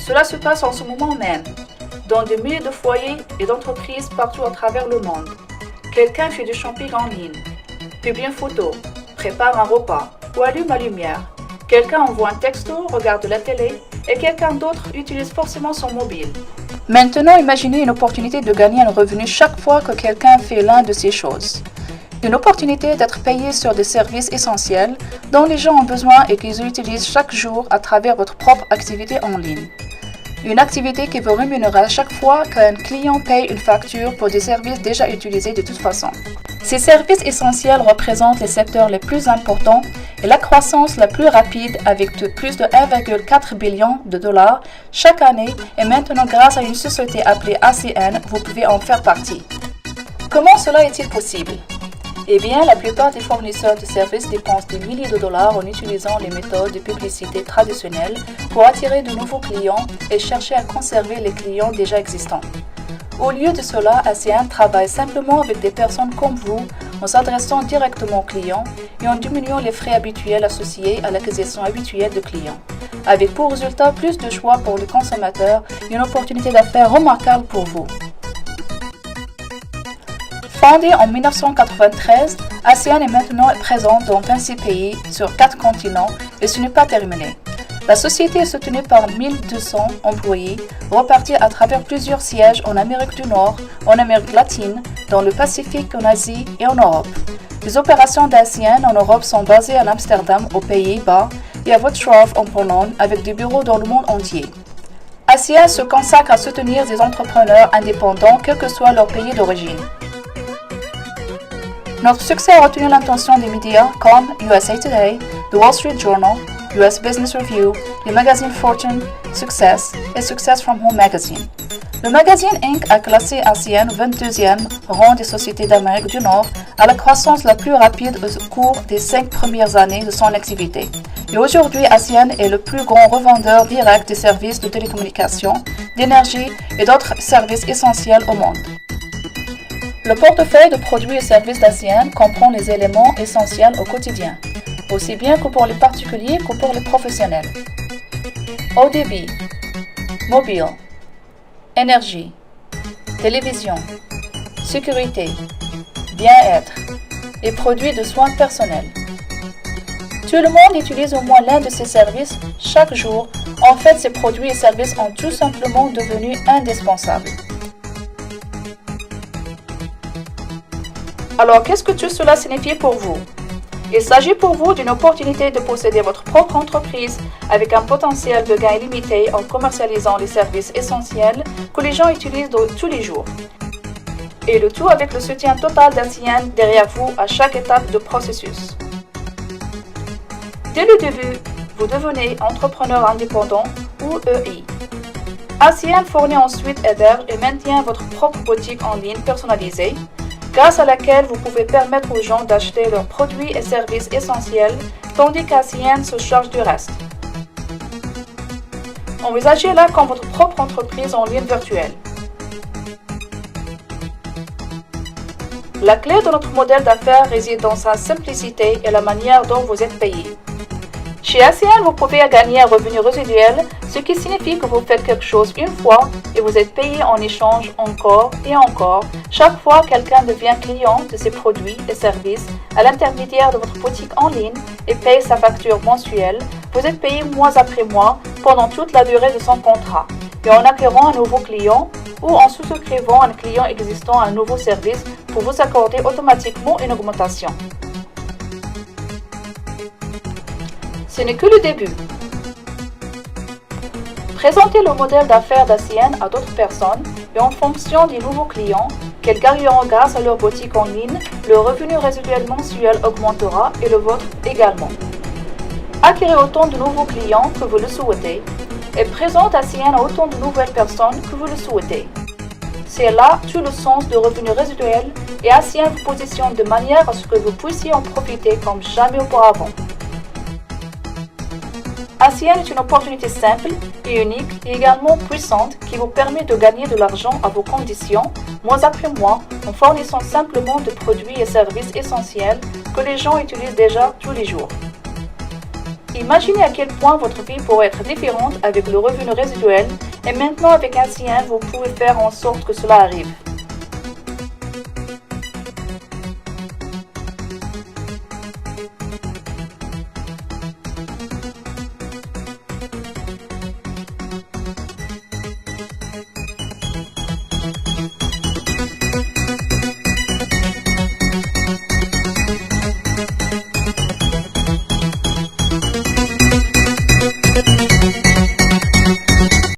Cela se passe en ce moment même, dans des milliers de foyers et d'entreprises partout à travers le monde. Quelqu'un fait du shopping en ligne, publie une photo, prépare un repas ou allume la lumière. Quelqu'un envoie un texto, regarde la télé et quelqu'un d'autre utilise forcément son mobile. Maintenant, imaginez une opportunité de gagner un revenu chaque fois que quelqu'un fait l'un de ces choses. Une opportunité d'être payé sur des services essentiels dont les gens ont besoin et qu'ils utilisent chaque jour à travers votre propre activité en ligne. Une activité qui vous rémunérera chaque fois qu'un client paye une facture pour des services déjà utilisés de toute façon. Ces services essentiels représentent les secteurs les plus importants et la croissance la plus rapide avec plus de 1,4 billion de dollars chaque année et maintenant grâce à une société appelée ACN, vous pouvez en faire partie. Comment cela est-il possible? Eh bien, la plupart des fournisseurs de services dépensent des milliers de dollars en utilisant les méthodes de publicité traditionnelles pour attirer de nouveaux clients et chercher à conserver les clients déjà existants. Au lieu de cela, ACN travaille simplement avec des personnes comme vous en s'adressant directement aux clients et en diminuant les frais habituels associés à l'acquisition habituelle de clients, avec pour résultat plus de choix pour les consommateurs et une opportunité d'affaires remarquable pour vous. Fondée en 1993, ACN est maintenant présente dans 26 pays sur 4 continents et ce n'est pas terminé. La société est soutenue par 1200 employés repartis à travers plusieurs sièges en Amérique du Nord, en Amérique latine, dans le Pacifique, en Asie et en Europe. Les opérations d'ACN en Europe sont basées à Amsterdam, aux Pays-Bas, et à Wrocław en Pologne, avec des bureaux dans le monde entier. ACN se consacre à soutenir des entrepreneurs indépendants, quel que soit leur pays d'origine. Notre succès a retenu l'attention des médias comme USA Today, The Wall Street Journal, US Business Review, les magazines Fortune, Success et Success from Home Magazine. Le magazine Inc. a classé ACN au 22e rang des sociétés d'Amérique du Nord à la croissance la plus rapide au cours des 5 premières années de son activité. Et aujourd'hui, ACN est le plus grand revendeur direct des services de télécommunications, d'énergie et d'autres services essentiels au monde. Le portefeuille de produits et services d'ACN comprend les éléments essentiels au quotidien, aussi bien que pour les particuliers que pour les professionnels. Haut débit, mobile, énergie, télévision, sécurité, bien-être et produits de soins personnels. Tout le monde utilise au moins l'un de ces services chaque jour. En fait, ces produits et services ont tout simplement devenu indispensables. Alors, qu'est-ce que tout cela signifie pour vous? Il s'agit pour vous d'une opportunité de posséder votre propre entreprise avec un potentiel de gain illimité en commercialisant les services essentiels que les gens utilisent tous les jours. Et le tout avec le soutien total d'ACN derrière vous à chaque étape du processus. Dès le début, vous devenez entrepreneur indépendant ou EI. ACN fournit ensuite, héberge et maintient votre propre boutique en ligne personnalisée, grâce à laquelle vous pouvez permettre aux gens d'acheter leurs produits et services essentiels, tandis qu'ACN se charge du reste. Envisagez-la comme votre propre entreprise en ligne virtuelle. La clé de notre modèle d'affaires réside dans sa simplicité et la manière dont vous êtes payé. Chez ACN, vous pouvez gagner un revenu résiduel, ce qui signifie que vous faites quelque chose une fois et vous êtes payé en échange encore et encore chaque fois que quelqu'un devient client de ces produits et services à l'intermédiaire de votre boutique en ligne et paye sa facture mensuelle. Vous êtes payé mois après mois pendant toute la durée de son contrat et en acquérant un nouveau client ou en souscrivant un client existant à un nouveau service pour vous accorder automatiquement une augmentation. Ce n'est que le début. Présentez le modèle d'affaires d'ACN à d'autres personnes et en fonction des nouveaux clients qu'elles gagneront grâce à leur boutique en ligne, le revenu résiduel mensuel augmentera et le vôtre également. Acquérez autant de nouveaux clients que vous le souhaitez et présente ACN à autant de nouvelles personnes que vous le souhaitez. C'est là tout le sens du revenu résiduel et ACN vous positionne de manière à ce que vous puissiez en profiter comme jamais auparavant. ACN est une opportunité simple et unique et également puissante qui vous permet de gagner de l'argent à vos conditions, mois après mois, en fournissant simplement de produits et services essentiels que les gens utilisent déjà tous les jours. Imaginez à quel point votre vie pourrait être différente avec le revenu résiduel et maintenant avec un CIEM, vous pouvez faire en sorte que cela arrive.